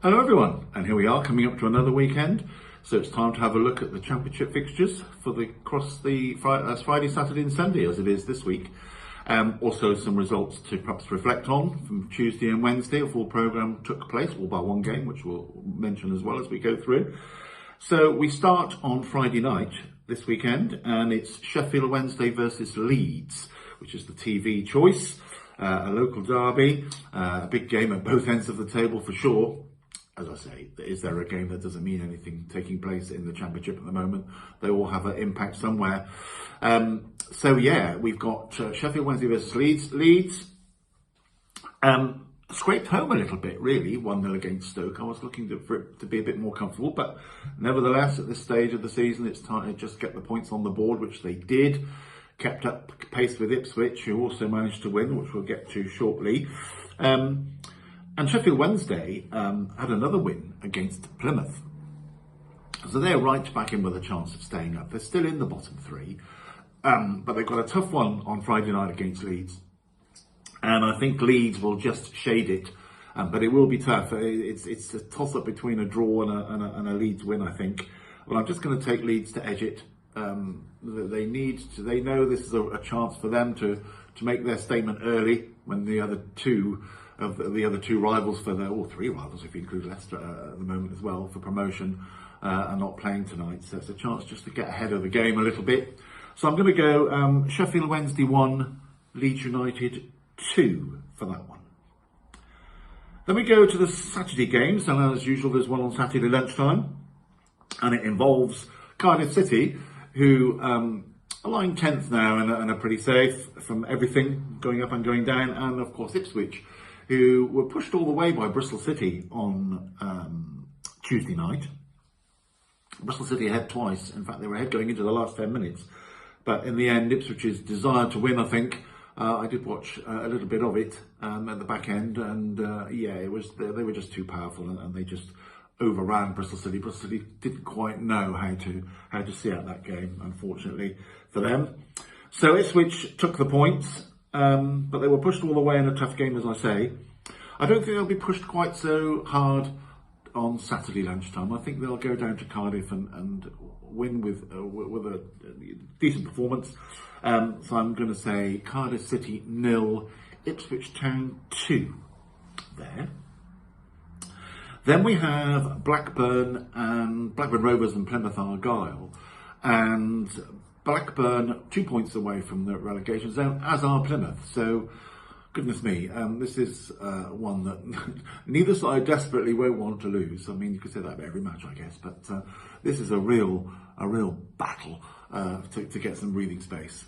Hello everyone, and here we are coming up to another weekend. So it's time to have a look at the Championship fixtures for across the Friday, Saturday and Sunday as it is this week. Also some results to perhaps reflect on from Tuesday and Wednesday. A full programme took place, all by one game, which we'll mention as well as we go through. So we start on Friday night this weekend, and it's Sheffield Wednesday versus Leeds, which is the TV choice. A local derby, a big game at both ends of the table for sure. As I say, is there a game that doesn't mean anything taking place in the Championship at the moment? They all have an impact somewhere. So yeah, we've got Sheffield Wednesday versus Leeds. Leeds scraped home a little bit, really, 1-0 against Stoke. I was looking for it to be a bit more comfortable, but nevertheless, at this stage of the season, it's time to just get the points on the board, which they did. Kept up pace with Ipswich, who also managed to win, which we'll get to shortly. And Sheffield Wednesday had another win against Plymouth. So they're right back in with a chance of staying up. They're still in the bottom three, but they've got a tough one on Friday night against Leeds. And I think Leeds will just shade it, but it will be tough. It's a toss-up between a draw and a Leeds win, I think. Well, I'm just going to take Leeds to edge it. They know this is a chance for them to make their statement early when the other two rivals three rivals if you include Leicester at the moment as well for promotion are not playing tonight. So it's a chance just to get ahead of the game a little bit. So I'm going to go Sheffield Wednesday 1, Leeds United 2 for that one. Then we go to the Saturday games, and as usual there's one on Saturday lunchtime, and it involves Cardiff City, who are lying 10th now and are pretty safe from everything going up and going down, and of course Ipswich, who were pushed all the way by Bristol City on Tuesday night. Bristol City ahead twice. In fact, they were ahead going into the last 10 minutes. But in the end, Ipswich's desire to win, I think, I did watch a little bit of it at the back end. And they were just too powerful, and they just overran Bristol City. Bristol City didn't quite know how to see out that game, unfortunately for them. So Ipswich took the points. But they were pushed all the way in a tough game, as I say. I don't think they'll be pushed quite so hard on Saturday lunchtime. I think they'll go down to Cardiff and win with a decent performance. So I'm going to say Cardiff City 0, Ipswich Town 2 there. Then we have Blackburn Rovers and Plymouth Argyle. And Blackburn 2 points away from the relegation zone, as are Plymouth. So, goodness me, this is one that neither side desperately won't want to lose. I mean, you could say that about every match, I guess, but this is a real battle to get some breathing space.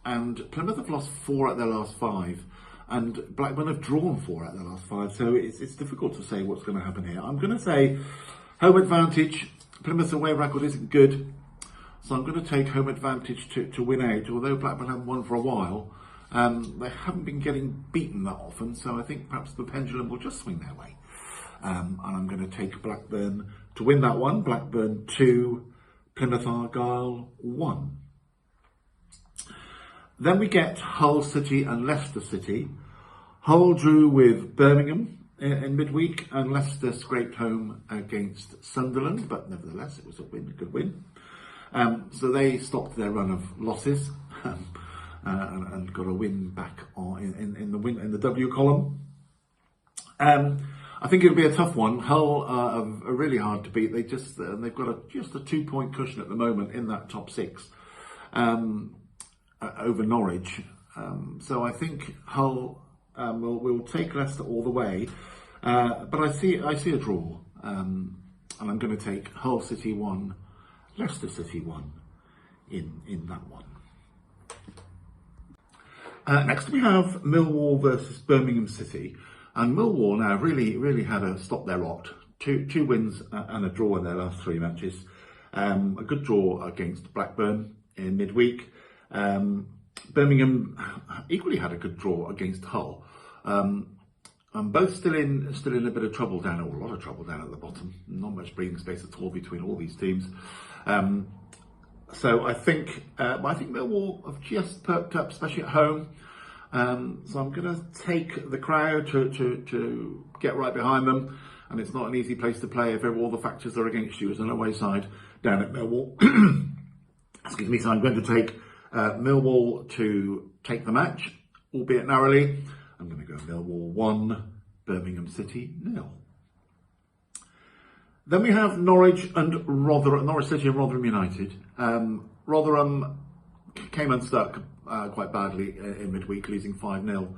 And Plymouth have lost 4 out of their last 5, and Blackburn have drawn 4 out of their last 5. So it's difficult to say what's going to happen here. I'm going to say home advantage. Plymouth's away record isn't good. So I'm going to take home advantage to win out, although Blackburn haven't won for a while. They haven't been getting beaten that often, so I think perhaps the pendulum will just swing their way. And I'm going to take Blackburn to win that one. Blackburn 2, Plymouth Argyle 1. Then we get Hull City and Leicester City. Hull drew with Birmingham in midweek, and Leicester scraped home against Sunderland, but nevertheless it was a good win. So they stopped their run of losses and got a win back in the W column. I think it'll be a tough one. Hull are really hard to beat. They've got just a 2-point cushion at the moment in that top 6 over Norwich. So I think Hull will take Leicester all the way. But I see a draw, and I'm going to take Hull City 1. Leicester City 1 in that one. Next we have Millwall versus Birmingham City, and Millwall now really had to stop their rot. Two wins and a draw in their last 3 matches. A good draw against Blackburn in midweek. Birmingham equally had a good draw against Hull. And both still in a bit of trouble down, or a lot of trouble down at the bottom. Not much breathing space at all between all these teams. So I think Millwall have just perked up, especially at home. So I'm going to take the crowd to get right behind them. and it's not an easy place to play if all the factors are against you as an away side down at Millwall. Excuse me, so I'm going to take Millwall to take the match, albeit narrowly. I'm going to go Millwall 1, Birmingham City 0. Then we have Norwich City and Rotherham United. Rotherham came unstuck quite badly in midweek, losing 5-0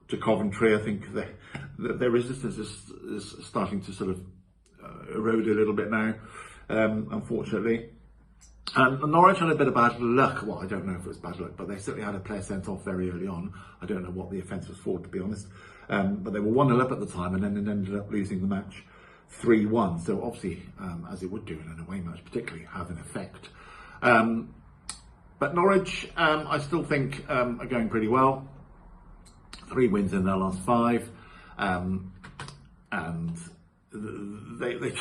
to Coventry. I think their resistance is starting to sort of erode a little bit now, unfortunately. And Norwich had a bit of bad luck. Well, I don't know if it was bad luck, but they certainly had a player sent off very early on. I don't know what the offence was for, to be honest. But they were 1-0 up at the time, and then it ended up losing the match 3-1. So obviously, as it would do in an away match, particularly have an effect. But Norwich, I still think are going pretty well. 3 wins in their last 5, and they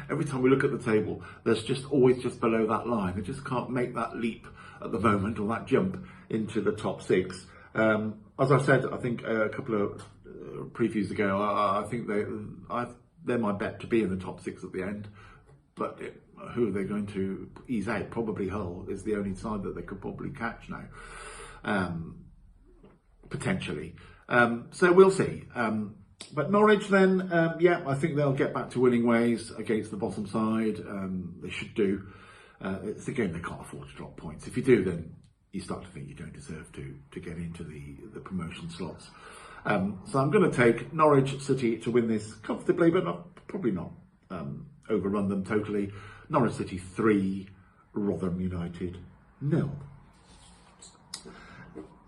every time we look at the table, there's just always just below that line. They just can't make that leap at the moment, or that jump into the top 6. As I said, I think a couple of previews ago, I think they're my bet to be in the top 6 at the end. But who are they going to ease out? Probably Hull is the only side that they could probably catch now, potentially. So we'll see. But Norwich then, yeah, I think they'll get back to winning ways against the bottom side. They should do. It's a game they can't afford to drop points. If you do, then you start to think you don't deserve to get into the promotion slots. So I'm going to take Norwich City to win this comfortably, but probably not overrun them totally. Norwich City 3, Rotherham United 0.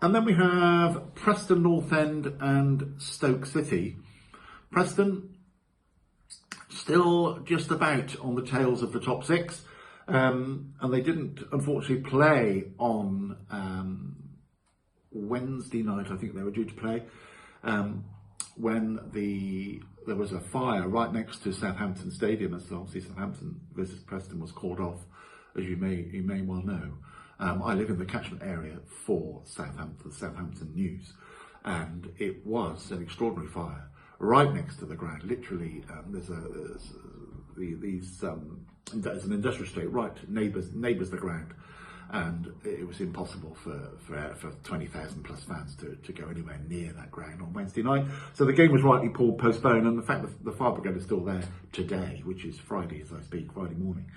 And then we have Preston North End and Stoke City. Preston still just about on the tails of the top 6, and they didn't unfortunately play on Wednesday night. I think they were due to play when there was a fire right next to Southampton Stadium, as obviously Southampton versus Preston was called off, as you may well know. I live in the catchment area for Southampton News, and it was an extraordinary fire right next to the ground. Literally, there's an industrial estate right neighbours the ground, and it was impossible for 20,000 plus fans to go anywhere near that ground on Wednesday night. So the game was rightly postponed, and the fact that the fire brigade is still there today, which is Friday as I speak, Friday morning.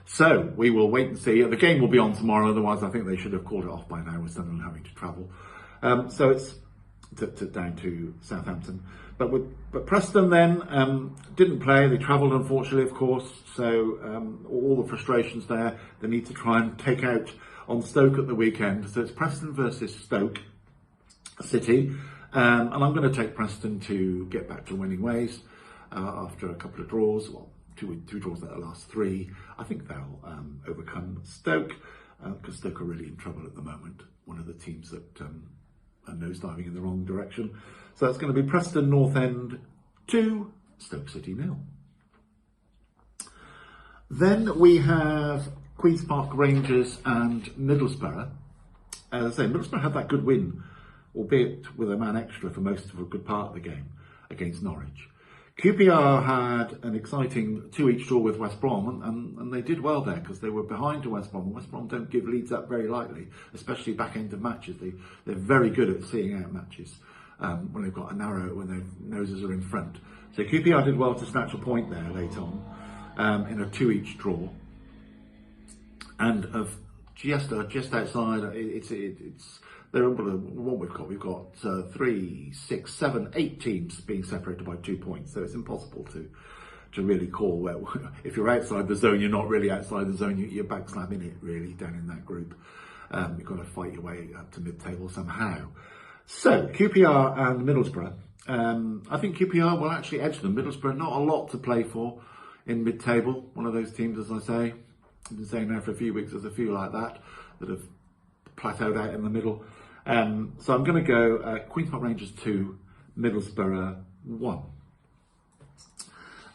So we will wait and see. The game will be on tomorrow, otherwise I think they should have called it off by now with Sunderland having to travel. So it's down to Southampton. But Preston then didn't play. They travelled, unfortunately, of course. So all the frustrations there, they need to try and take out on Stoke at the weekend. So it's Preston versus Stoke City. And I'm going to take Preston to get back to winning ways after a couple of draws. Well, two draws that are last 3. I think they'll overcome Stoke, because Stoke are really in trouble at the moment. One of the teams that are nosediving in the wrong direction. So that's going to be Preston North End 2, Stoke City 0. Then we have Queen's Park Rangers and Middlesbrough. As I say, Middlesbrough had that good win, albeit with a man extra for most of a good part of the game against Norwich. QPR had an exciting 2-each draw with West Brom, and they did well there because they were behind to West Brom. West Brom don't give leads up very lightly, especially back end of matches. They're very good at seeing out matches when they've got a narrow, when their noses are in front. So QPR did well to snatch a point there late on in a 2-each draw. And of just outside, it's they're what we've got 3, 6, 7, 8 teams being separated by 2 points. So it's impossible to really call where, if you're outside the zone, you're not really outside the zone. You're back slamming it really down in that group. You've got to fight your way up to mid-table somehow. So QPR and Middlesbrough. I think QPR will actually edge them. Middlesbrough, not a lot to play for in mid-table. One of those teams, as I say, I've been saying now for a few weeks, there's a few like that have plateaued out in the middle. So I'm going to go Queen's Park Rangers 2, Middlesbrough 1.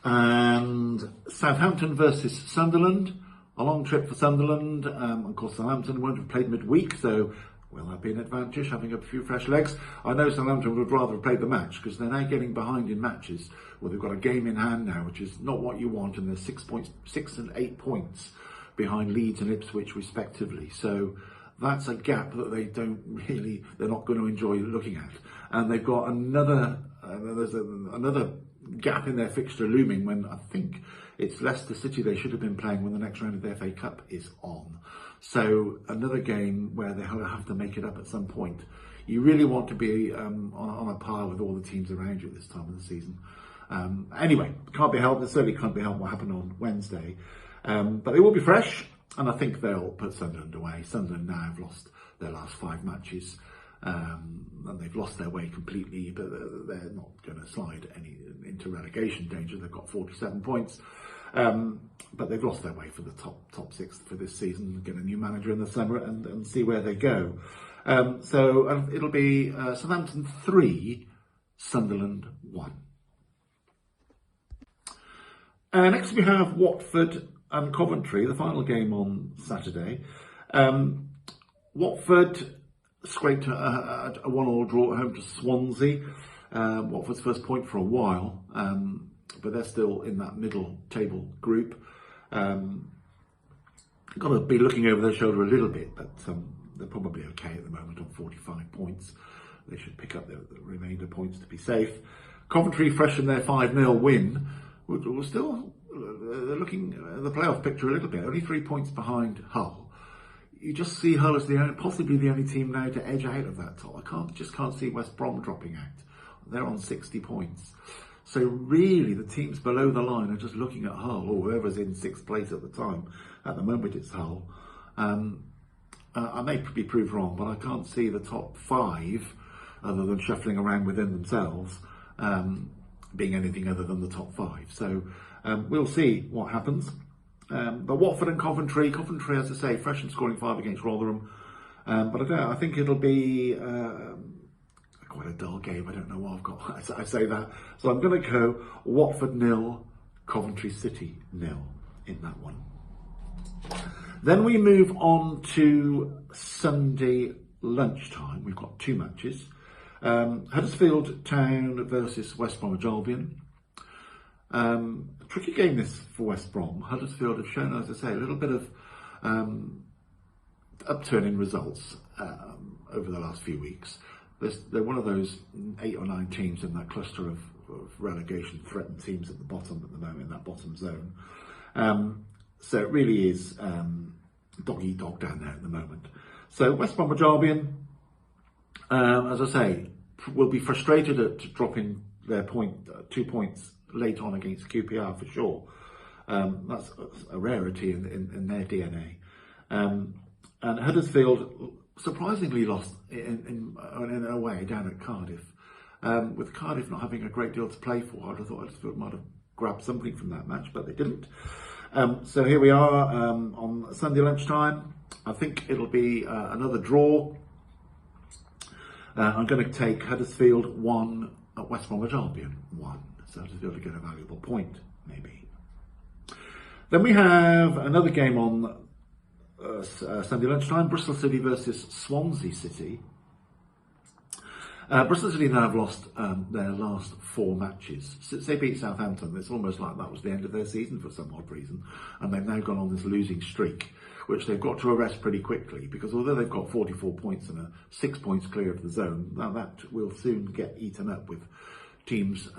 And Southampton versus Sunderland. A long trip for Sunderland. Of course, Southampton won't have played midweek, so Will that be an advantage, having a few fresh legs? I know Southampton would rather have played the match because they're now getting behind in matches. Well, they've got a game in hand now, which is not what you want, and they're 6 and 8 points behind Leeds and Ipswich respectively. So that's a gap that they're not going to enjoy looking at. And they've got another gap in their fixture looming when I think it's Leicester City they should have been playing when the next round of the FA Cup is on. So another game where they have to make it up at some point. You really want to be on a par with all the teams around you at this time of the season. Anyway, can't be helped. It certainly can't be helped what happened on Wednesday. But they will be fresh, and I think they'll put Sunderland away. Sunderland now have lost their last 5 matches, and they've lost their way completely, but they're not going to slide into relegation danger. They've got 47 points. But they've lost their way for the top 6 for this season. Get a new manager in the summer and see where they go. So it'll be Southampton 3, Sunderland 1. Next we have Watford and Coventry, the final game on Saturday. Watford scraped a 1-1 draw at home to Swansea. Watford's first point for a while. But they're still in that middle table group. Got to be looking over their shoulder a little bit, but they're probably okay at the moment on 45 points. They should pick up the remainder points to be safe. Coventry freshened their 5-0 win. We're still looking at the playoff picture a little bit. Only 3 points behind Hull. You just see Hull as possibly the only team now to edge out of that top. I just can't see West Brom dropping out. They're on 60 points. So really, the teams below the line are just looking at Hull, or whoever's in 6th place at the time. At the moment, it's Hull. I may be proved wrong, but I can't see the top 5, other than shuffling around within themselves, being anything other than the top 5. So we'll see what happens. But Watford and Coventry, as I say, fresh and scoring 5 against Rotherham. But I think it'll be quite a dull game. I don't know what I've got. I say that. So I'm going to go Watford 0, Coventry City 0 in that one. Then we move on to Sunday lunchtime. We've got 2 matches. Huddersfield Town versus West Bromwich Albion. Tricky game this for West Brom. Huddersfield have shown, as I say, a little bit of upturn in results over the last few weeks. They're one of those 8 or 9 teams in that cluster of relegation threatened teams at the bottom at the moment, in that bottom zone. So it really is dog eat dog down there at the moment. So West Bromwich Albion, as I say, will be frustrated at dropping their 2 points late on against QPR for sure. That's a rarity in their DNA. And Huddersfield surprisingly lost in a way down at Cardiff. With Cardiff not having a great deal to play for, I'd have thought Huddersfield might have grabbed something from that match, but they didn't. So here we are on Sunday lunchtime. I think it'll be another draw. I'm going to take Huddersfield 1 at West Bromwich Albion 1. So Huddersfield to get a valuable point, maybe. Then we have another game on Sunday lunchtime, Bristol City versus Swansea City. Bristol City now have lost their last 4 matches. Since they beat Southampton, it's almost like that was the end of their season for some odd reason. And they've now gone on this losing streak, which they've got to arrest pretty quickly, because although they've got 44 points and are 6 points clear of the zone, now that will soon get eaten up with teams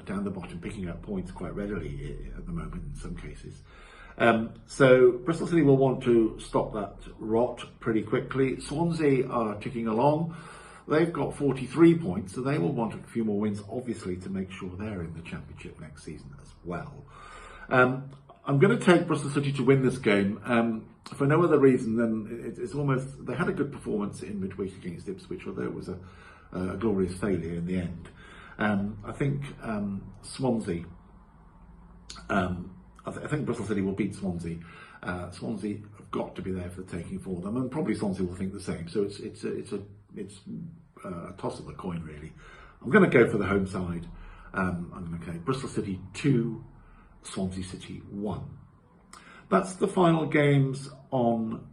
down the bottom picking up points quite readily at the moment in some cases. So Bristol City will want to stop that rot pretty quickly. Swansea are ticking along. They've got 43 points, so they will want a few more wins, obviously, to make sure they're in the Championship next season as well. I'm going to take Bristol City to win this game for no other reason than it's almost, they had a good performance in midweek against Ipswich, although it was a glorious failure in the end. I think Swansea, I think Bristol City will beat Swansea. Swansea have got to be there for the taking for them, and probably Swansea will think the same. So it's a toss of the coin, really. I'm going to go for the home side. I'm going to go Bristol City 2, Swansea City 1. That's the final games on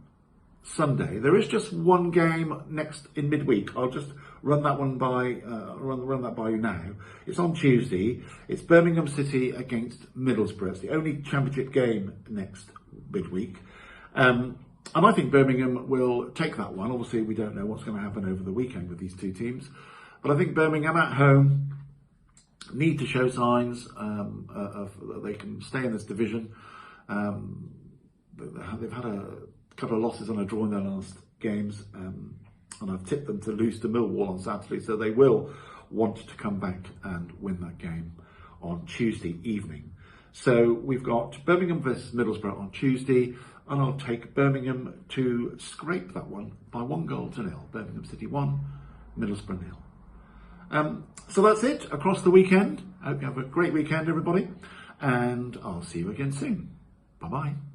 Sunday. There is just one game next in midweek. I'll just run that one by run that by you now. It's on Tuesday. It's Birmingham City against Middlesbrough. It's the only championship game next midweek. And I think Birmingham will take that one. Obviously, we don't know what's going to happen over the weekend with these two teams. But I think Birmingham at home need to show signs of that they can stay in this division. They've had a couple of losses and a draw in their last games, and I've tipped them to lose to Millwall on Saturday, so they will want to come back and win that game on Tuesday evening. So we've got Birmingham versus Middlesbrough on Tuesday, and I'll take Birmingham to scrape that one by 1-0. Birmingham City 1, Middlesbrough 0. So that's it across the weekend. I hope you have a great weekend, everybody, and I'll see you again soon. Bye-bye.